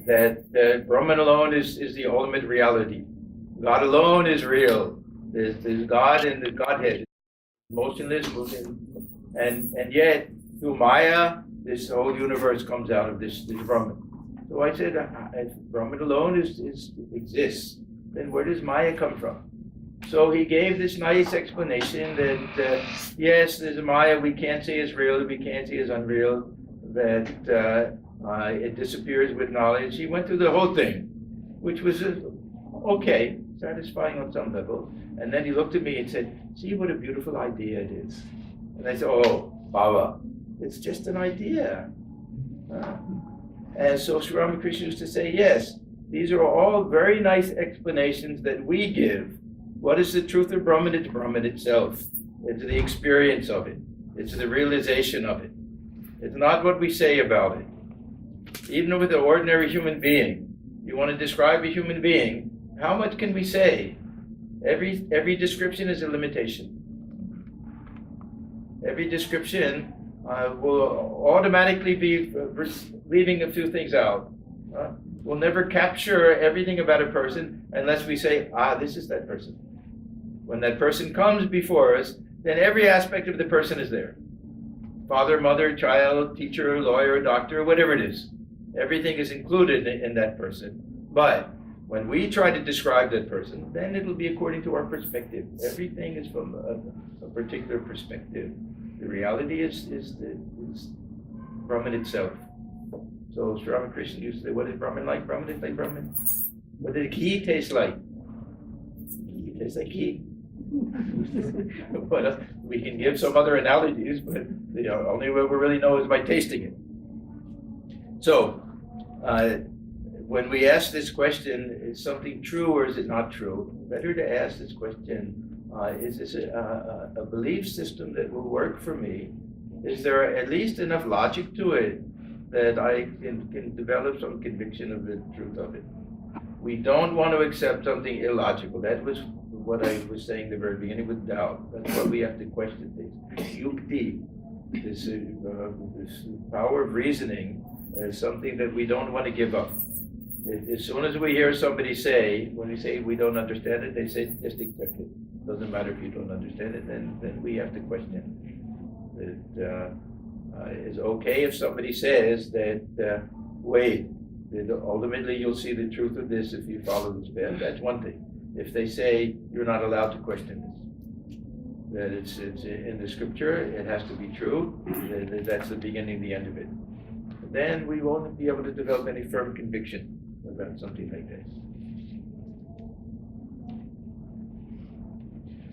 That Brahman alone is the ultimate reality. God alone is real. There's God in the Godhead, motionless, moving. And yet, through Maya, this whole universe comes out of this Brahman. So I said, if Brahman alone exists, then where does Maya come from? So he gave this nice explanation that, yes, there's a Maya we can't say is real, we can't say is unreal, that it disappears with knowledge. He went through the whole thing, which was okay, satisfying on some level. And then he looked at me and said, "See what a beautiful idea it is." And I said, "Oh, Baba, it's just an idea." And so Sri Ramakrishna used to say, yes, these are all very nice explanations that we give. What is the truth of Brahman? It's Brahman itself. It's the experience of it. It's the realization of it. It's not what we say about it. Even with an ordinary human being, you want to describe a human being, how much can we say? Every description is a limitation. Every description will automatically be leaving a few things out. We'll never capture everything about a person unless we say, this is that person. When that person comes before us, then every aspect of the person is there. Father, mother, child, teacher, lawyer, doctor, whatever it is. Everything is included in that person. But when we try to describe that person, then it'll be according to our perspective. Everything is from a particular perspective. The reality is Brahman itself. So Sri Ramakrishna used to say, what is Brahman like? Brahman is like Brahman. What did ghee taste like? It tastes like ghee. But we can give some other analogies, but the only way we really know is by tasting it. So, when we ask this question, is something true or is it not true? Better to ask this question, is this a belief system that will work for me? Is there at least enough logic to it that I can develop some conviction of the truth of it? We don't want to accept something illogical. That was what I was saying at the very beginning with doubt. That's why we have to question things. Yukti, this power of reasoning, is something that we don't want to give up. As soon as we hear somebody say, when we say we don't understand it, they say, just accept it. Doesn't matter if you don't understand it, then we have to question it. It's okay if somebody says that, wait, ultimately you'll see the truth of this if you follow this path. That's one thing. If they say you're not allowed to question this, that it's in the scripture, it has to be true, that's the beginning, the end of it. Then we won't be able to develop any firm conviction about something like this.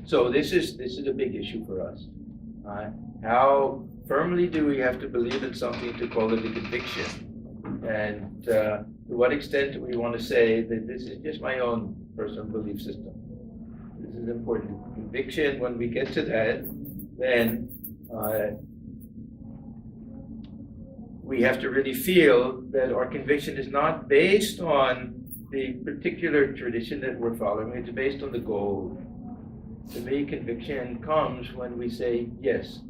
So this is a big issue for us. How firmly do we have to believe in something to call it a conviction? And to what extent do we want to say that this is just my own personal belief system? This is important. Conviction, when we get to that, then we have to really feel that our conviction is not based on the particular tradition that we're following, it's based on the goal. To me, conviction comes when we say, yes,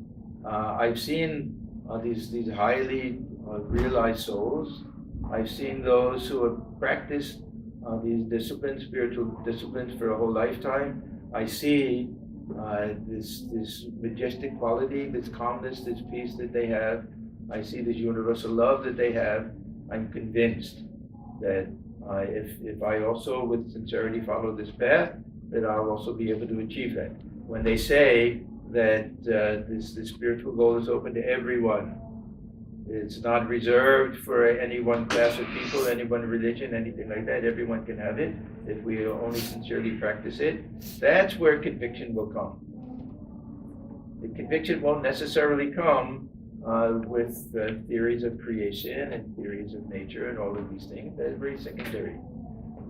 I've seen these highly realized souls. I've seen those who have practiced these disciplines, spiritual disciplines, for a whole lifetime. I see this majestic quality, this calmness, this peace that they have. I see this universal love that they have. I'm convinced that if I also, with sincerity, follow this path, that I'll also be able to achieve that. When they say that this spiritual goal is open to everyone, it's not reserved for any one class of people, any one religion, anything like that. Everyone can have it if we only sincerely practice it. That's where conviction will come. The conviction won't necessarily come with theories of creation and theories of nature and all of these things. That's very secondary.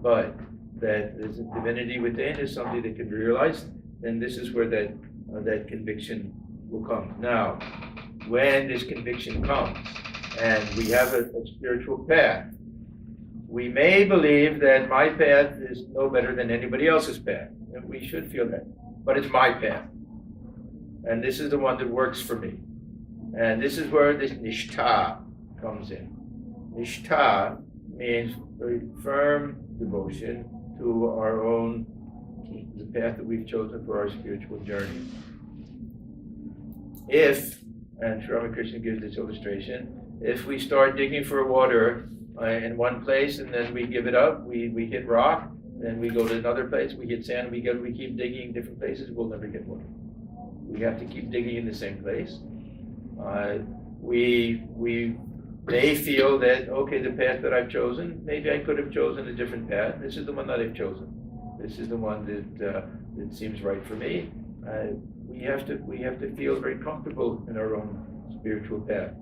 But that there's a divinity within is something that can be realized, then this is where that conviction will come. Now, when this conviction comes and we have a spiritual path, we may believe that my path is no better than anybody else's path, and we should feel that, but it's my path, and this is the one that works for me. And this is where this nishtha comes in. Nishtha means very firm devotion to our own, the path that we've chosen for our spiritual journey. If, and Sri Ramakrishna gives this illustration, if we start digging for water in one place and then we give it up, we hit rock, then we go to another place, we hit sand, we keep digging in different places, we'll never get water. We have to keep digging in the same place. We may feel that, okay, the path that I've chosen, maybe I could have chosen a different path. This is the one that I've chosen. This is the one that seems right for me. We have to feel very comfortable in our own spiritual path.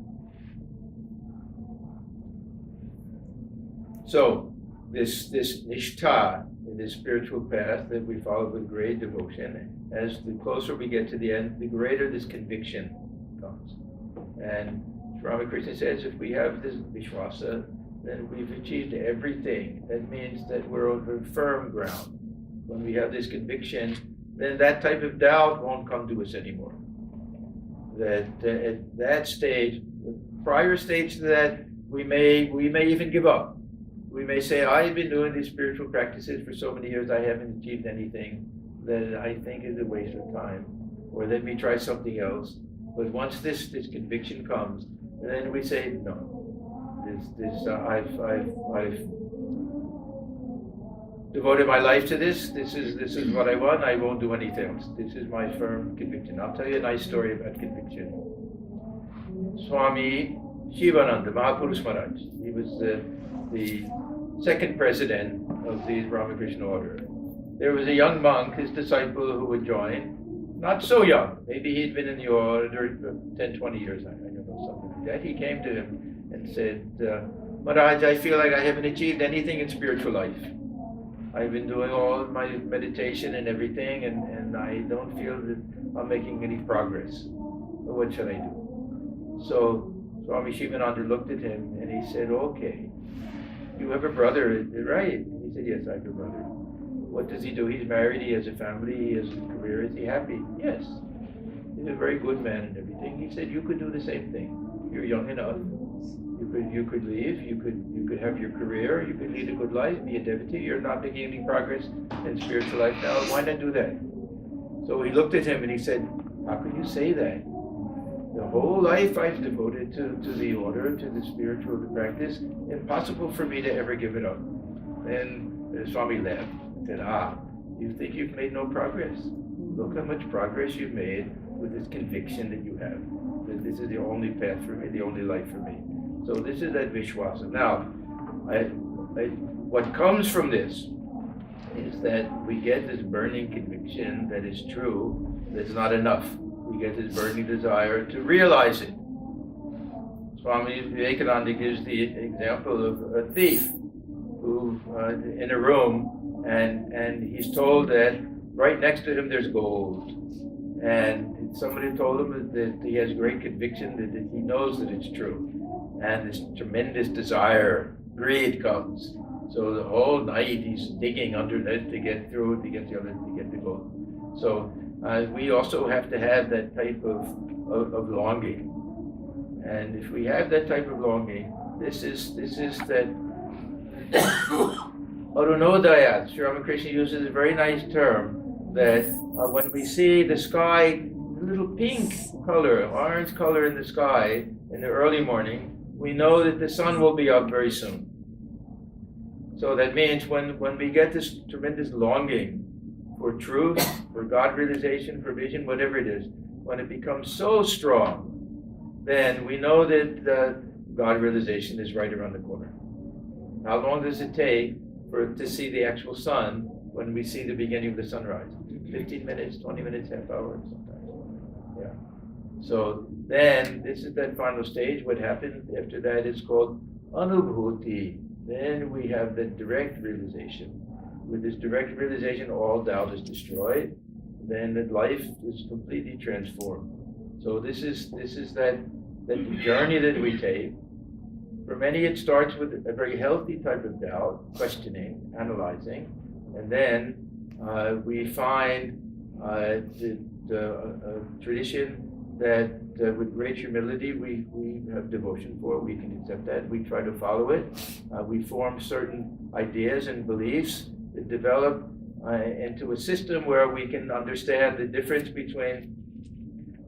So this nishtha, this spiritual path that we follow with great devotion, as the closer we get to the end, the greater this conviction comes. And Ramakrishna says, if we have this vishwasa, then we've achieved everything. That means that we're on firm ground. When we have this conviction, then that type of doubt won't come to us anymore. That at that stage, prior stage to that, we may even give up. We may say, I've been doing these spiritual practices for so many years, I haven't achieved anything that I think is a waste of time. Or let me try something else. But once this conviction comes, then we say, no, devoted my life to this. This is what I want. I won't do anything else. This is my firm conviction. I'll tell you a nice story about conviction. Swami Shivananda, Mahapurush Maharaj. He was the second president of the Ramakrishna order. There was a young monk, his disciple, who would join. Not so young. Maybe he'd been in the order for 10, 20 years. I don't know, something like that. He came to him and said, Maharaj, I feel like I haven't achieved anything in spiritual life. I've been doing all my meditation and everything, and I don't feel that I'm making any progress. What should I do? So Swami Shivananda looked at him and he said, okay, you have a brother, right? He said, yes, I have a brother. What does he do? He's married, he has a family, he has a career. Is he happy? Yes. He's a very good man and everything. He said, you could do the same thing. You're young enough. You could leave, you could have your career, you could lead a good life, be a devotee. You're not making any progress in spiritual life now. Why not do that? So he looked at him and he said, how can you say that? The whole life I've devoted to the order, to the spiritual practice. Impossible for me to ever give it up. And Swami laughed and said, you think you've made no progress? Look how much progress you've made with this conviction that you have. That this is the only path for me, the only life for me. So this is that Vishwasa. Now, what comes from this is that we get this burning conviction that is true, that's not enough. We get this burning desire to realize it. Swami Vivekananda gives the example of a thief who in a room, and he's told that right next to him there's gold. And somebody told him that he has great conviction that he knows that it's true. And this tremendous desire, greed comes. So the whole night he's digging underneath to get through, to get the gold. So we also have to have that type of longing. And if we have that type of longing, this is that Arunodaya. Sri Ramakrishna uses a very nice term that when we see the sky, a little pink color, orange color in the sky in the early morning, we know that the sun will be up very soon. So that means when we get this tremendous longing for truth, for God realization, for vision, whatever it is, when it becomes so strong, then we know that God realization is right around the corner. How long does it take to see the actual sun when we see the beginning of the sunrise? 15 minutes, 20 minutes, half hour sometimes. Yeah. So then this is that final stage. What happens after that is called anubhuti. Then we have the direct realization. With this direct realization, all doubt is destroyed. Then that life is completely transformed. So this is that journey that we take. For many, it starts with a very healthy type of doubt, questioning, analyzing, and then we find the tradition that with great humility we have devotion for. We can accept that. We try to follow it. We form certain ideas and beliefs that develop into a system where we can understand the difference between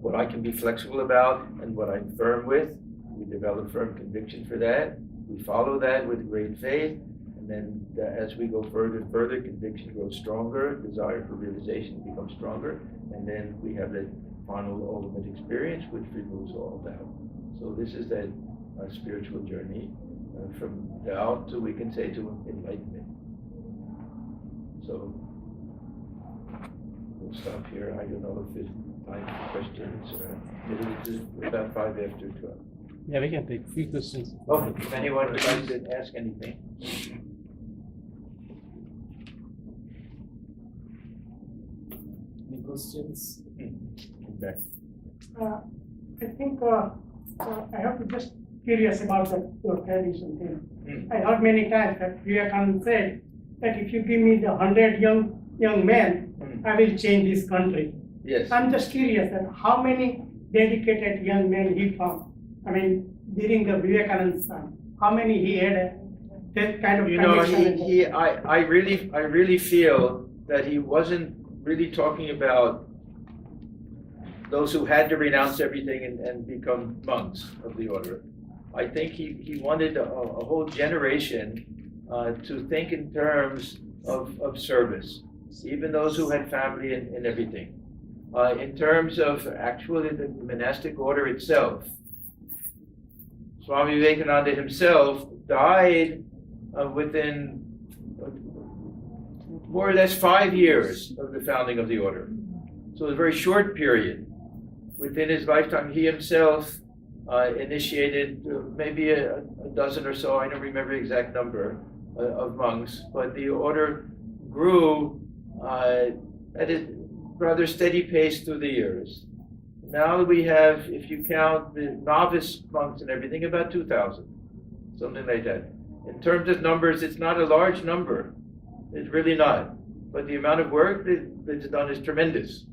what I can be flexible about and what I'm firm with. We develop firm conviction for that. We follow that with great faith. And then as we go further and further, conviction grows stronger, desire for realization becomes stronger, and then we have that final ultimate experience which removes all doubt. So this is that spiritual journey from doubt to, we can say, to enlightenment. So we'll stop here. I don't know if there's time for questions. It's about 5 after 12. Yeah, we can take 3 questions. Oh, if anyone would like to ask anything. Any questions? Back. I think I have to just curious about your tradition thing. I heard many times that Vivekananda said that if you give me the 100 young men, I will change this country. Yes. I'm just curious that how many dedicated young men he found. I mean, during the Vivekananda's time, how many he had that kind of connection? I really feel that he wasn't really talking about those who had to renounce everything and become monks of the order. I think he wanted a whole generation to think in terms of service, even those who had family and everything. In terms of actually the monastic order itself, Swami Vivekananda himself died within more or less 5 years of the founding of the order. So a very short period. Within his lifetime, he himself initiated maybe a dozen or so, I don't remember the exact number, of monks, but the order grew at a rather steady pace through the years. Now we have, if you count the novice monks and everything, about 2,000, something like that. In terms of numbers, it's not a large number. It's really not. But the amount of work that's done is tremendous.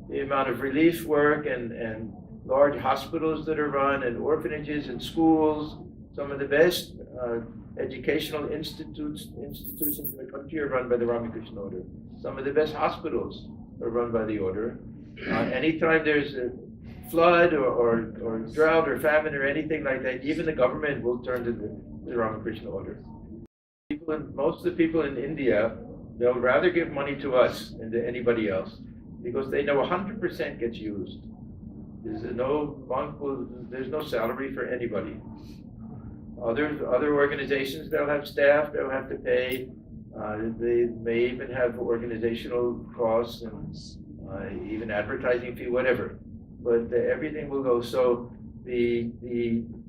The amount of relief work and large hospitals that are run, and orphanages and schools, some of the best educational institutions in the country are run by the Ramakrishna order. Some of the best hospitals are run by the order. Anytime there's a flood or drought or famine or anything like that, even the government will turn to the Ramakrishna order. Most of the people in India, they'll rather give money to us than to anybody else, because they know 100% gets used. There's no salary for anybody. Other organizations, they'll have staff, they'll have to pay. They may even have organizational costs and even advertising fee, whatever. But everything will go. So the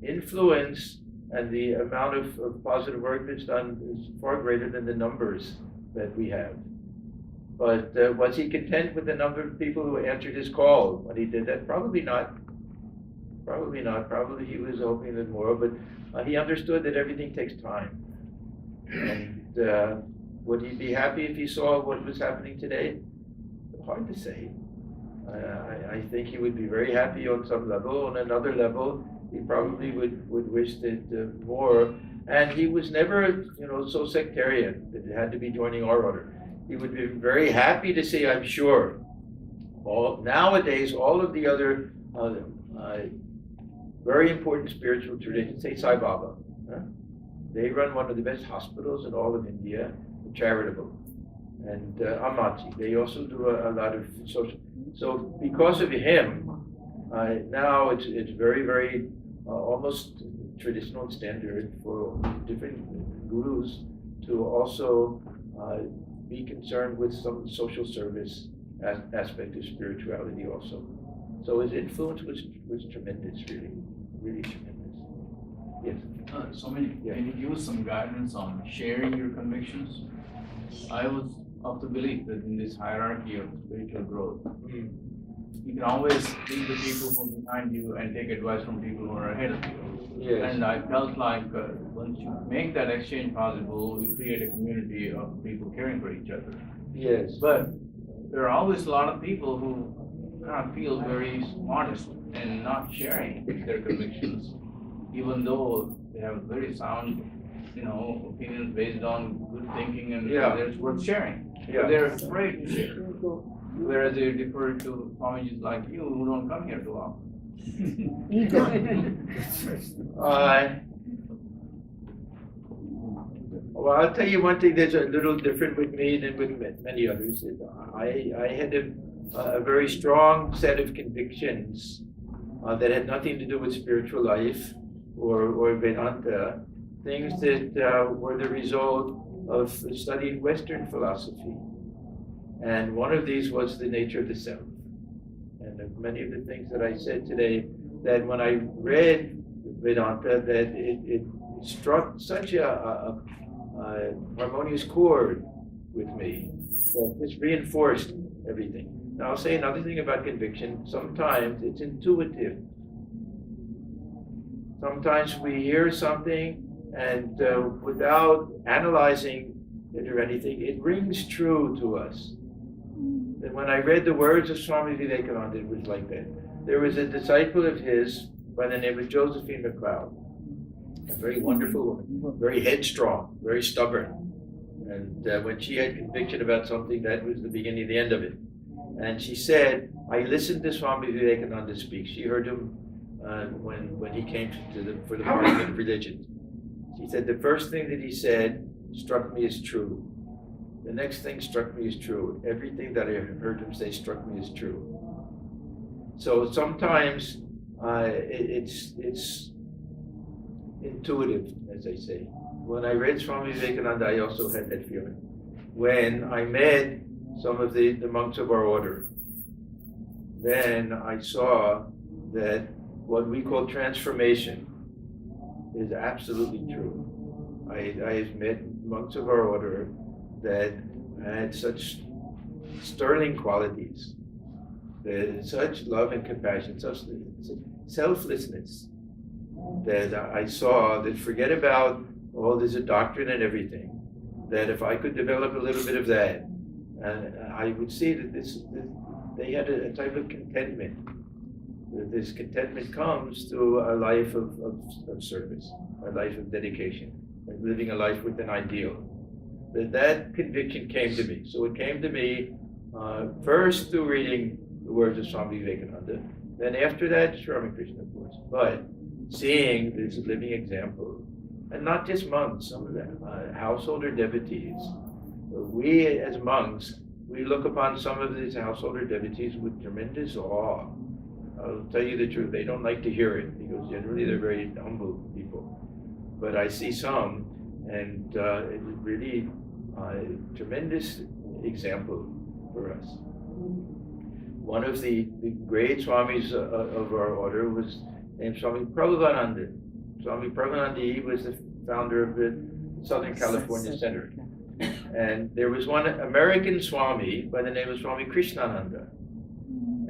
influence and the amount of positive work that's done is far greater than the numbers that we have. But was he content with the number of people who answered his call when he did that? Probably not. Probably not. Probably he was hoping that more, but he understood that everything takes time. And would he be happy if he saw what was happening today? Hard to say. I think he would be very happy on some level. On another level, he probably would wish that more. And he was never, so sectarian that it had to be joining our order. He would be very happy to see, I'm sure, nowadays, all of the other very important spiritual traditions, say Sai Baba, they run one of the best hospitals in all of India, charitable. And Amachi, they also do a lot of social. So because of him, now it's very, very almost traditional and standard for different gurus to also be concerned with some social service aspect of spirituality also. So his influence was tremendous, really tremendous. Yes. Can you give us some guidance on sharing your convictions? I was of the belief that in this hierarchy of spiritual growth, you can always leave the people from behind you and take advice from people who are ahead of you. Yes. And I felt like once you make that exchange possible, you create a community of people caring for each other. Yes. But there are always a lot of people who kind of feel very modest and not sharing their convictions, even though they have very sound, opinions based on good thinking and it's worth sharing. Yeah. But they're afraid to share. Whereas they defer to Swamijis like you who don't come here too often. Well, I'll tell you one thing that's a little different with me than with many others. I had a very strong set of convictions that had nothing to do with spiritual life or Vedanta, things that were the result of studying Western philosophy. And one of these was the nature of the self. And many of the things that I said today, that when I read Vedanta, that it struck such a harmonious chord with me that this reinforced everything. Now I'll say another thing about conviction. Sometimes it's intuitive. Sometimes we hear something and without analyzing it or anything, it rings true to us. And when I read the words of Swami Vivekananda, it was like that. There was a disciple of his by the name of Josephine MacLeod, a very wonderful woman, very headstrong, very stubborn. And when she had conviction about something, that was the beginning, the end of it. And she said, I listened to Swami Vivekananda speak. She heard him when he came for the Parliament of Religion. She said, the first thing that he said struck me as true. The next thing struck me as true. Everything that I heard him say struck me as true. So sometimes it's intuitive, as I say. When I read Swami Vivekananda, I also had that feeling. When I met some of the monks of our order, then I saw that what we call transformation is absolutely true. I've met monks of our order that had such sterling qualities, such love and compassion, such selflessness, that I saw that forget about all this doctrine and everything, that if I could develop a little bit of that, I would see that they had a type of contentment. That this contentment comes through a life of service, a life of dedication, and living a life with an ideal. That conviction came to me. So it came to me first through reading the words of Swami Vivekananda, then after that, Sri Ramakrishna, of course. But seeing this living example, and not just monks, some of them, householder devotees. We as monks, we look upon some of these householder devotees with tremendous awe. I'll tell you the truth, they don't like to hear it because generally they're very humble people. But I see some, and it's really a tremendous example for us. One of the great Swamis of our order was named Swami Prabhupada. Swami Prabhupada, he was the founder of the Southern California Center. And there was one American Swami by the name of Swami Krishnananda.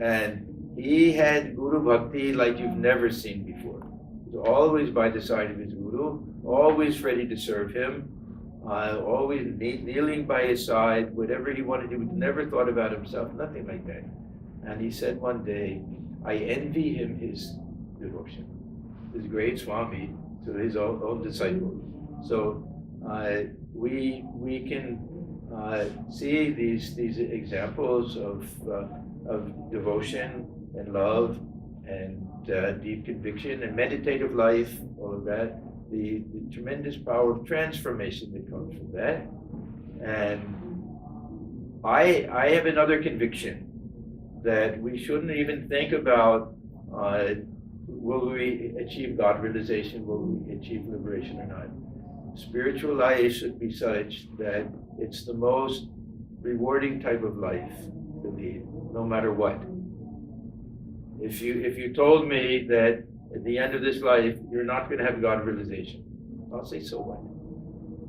And he had Guru Bhakti like you've never seen before. He was always by the side of his Guru, always ready to serve him, always kneeling by his side, whatever he wanted to do, never thought about himself, nothing like that. And he said one day, I envy him his devotion, his great Swami to his own disciples. So we can see these examples of devotion and love and deep conviction and meditative life, all of that, the tremendous power of transformation that comes from that. And I have another conviction that we shouldn't even think about will we achieve God realization, will we achieve liberation or not. Spiritual life should be such that it's the most rewarding type of life to lead, no matter what. If you told me that at the end of this life you're not going to have God realization, I'll say, so what?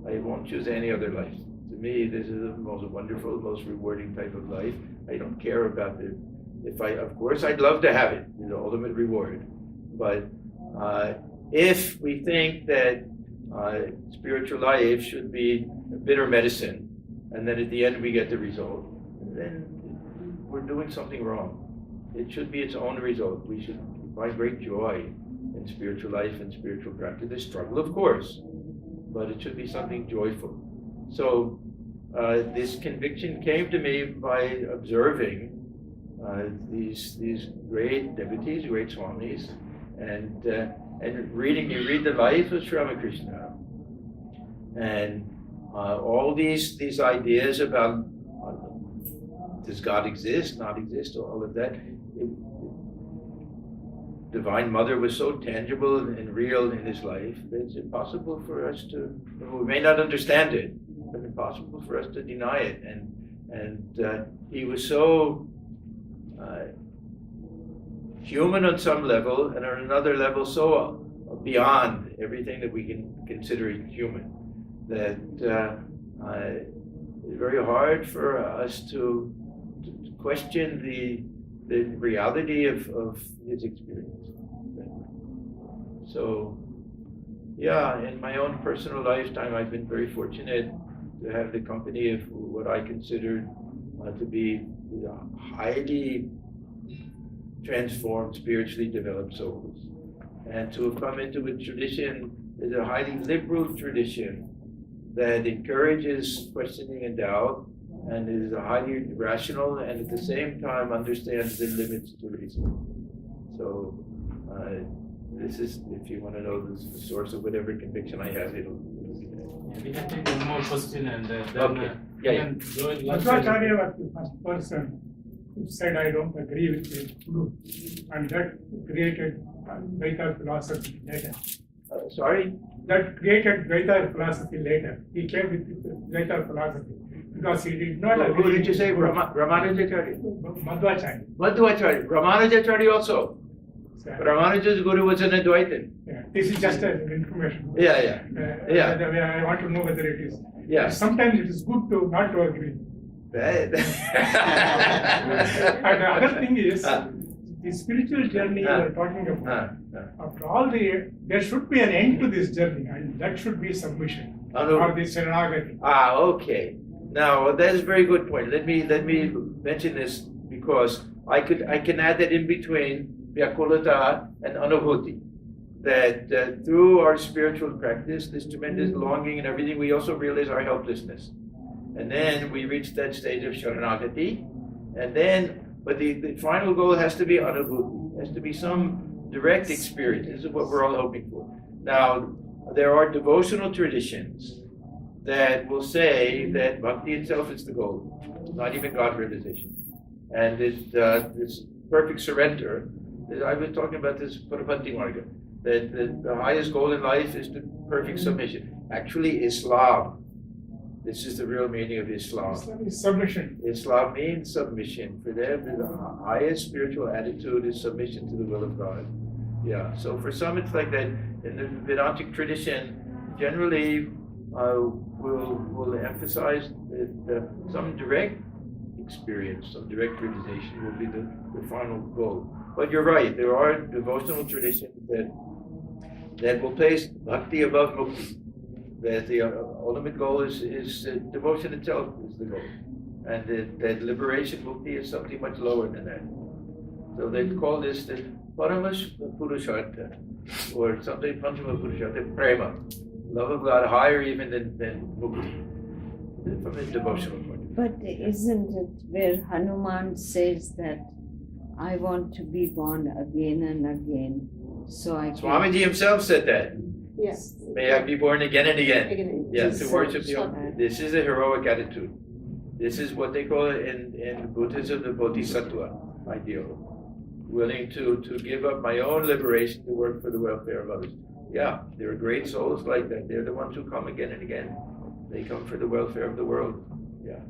I won't choose any other life. To me, this is the most wonderful, most rewarding type of life. I don't care about of course, I'd love to have it, the ultimate reward. But if we think that spiritual life should be a bitter medicine, and then at the end we get the result, then we're doing something wrong. It should be its own result. We should find great joy in spiritual life and spiritual practice. There's struggle, of course, but it should be something joyful. So this conviction came to me by observing these great devotees, great swamis, and you read the life of Sri Ramakrishna, and all these ideas about does God exist, not exist, all of that. Divine Mother was so tangible and real in his life that it's impossible for us to, we may not understand it, but impossible for us to deny it. And he was so human on some level, and on another level so beyond everything that we can consider human, that it's very hard for us to question the reality of his experience. So, yeah, in my own personal lifetime, I've been very fortunate to have the company of what I considered to be highly transformed, spiritually developed souls. And to have come into a tradition, is a highly liberal tradition that encourages questioning and doubt, and is highly rational, and at the same time understands the limits to reason. So this is, if you want to know the source of whatever conviction I have, it'll be there. Yeah, we can take one more question and then Okay. Yeah, yeah. And join lunch. Madhvacharya was the first person who said, I don't agree with the guru. And that created Dvaita philosophy later. Sorry? That created Dvaita philosophy later. He came with Dvaita philosophy because he did not agree. Who did you say? Ramanujacharya? Madhvacharya. Madhvacharya. Ramanujacharya also. So, Ramanuja's guru was an Advaitin. yeah, this is just an information. Yeah, yeah. Yeah. That way I want to know whether it is. Yeah. Sometimes it is good to not to agree. Right. And the other thing is, the spiritual journey you are talking about, after all there should be an end to this journey, and that should be submission, or the Sharanagati. Okay. Now that is a very good point. Let me mention this because I can add that in between Vyakulata and Anubhuti. That through our spiritual practice, this tremendous longing and everything, we also realize our helplessness. And then we reach that stage of Sharanagati. And then, but the final goal has to be Anubhuti, has to be some direct experience. This is what we're all hoping for. Now, there are devotional traditions that will say that bhakti itself is the goal, not even God realization. And this perfect surrender, I was talking about this Purabhakti Marga, that the highest goal in life is the perfect submission. Actually, Islam, this is the real meaning of Islam. Islam is submission. Islam means submission. For them, the highest spiritual attitude is submission to the will of God. Yeah, so for some it's like that. In the Vedantic tradition, generally will emphasize that some direct experience, some direct realization will be the final goal. But you're right, there are devotional traditions that will place bhakti above mukti. That the ultimate goal is devotion itself is the goal. And that liberation mukti is something much lower than that. So they call this the Paramash Purushartha, or something Panchama Purushartha, Prema. Love of God higher even than mukti, from the devotional point of view. But isn't it where Hanuman says that I want to be born again and again, so I can... Swamiji himself said that. Yes. May I be born again and again. Yes, to So- worship the so- Almighty. This is a heroic attitude. This is what they call it in Buddhism the Bodhisattva ideal. Willing to give up my own liberation to work for the welfare of others. Yeah, there are great souls like that. They're the ones who come again and again. They come for the welfare of the world. Yeah.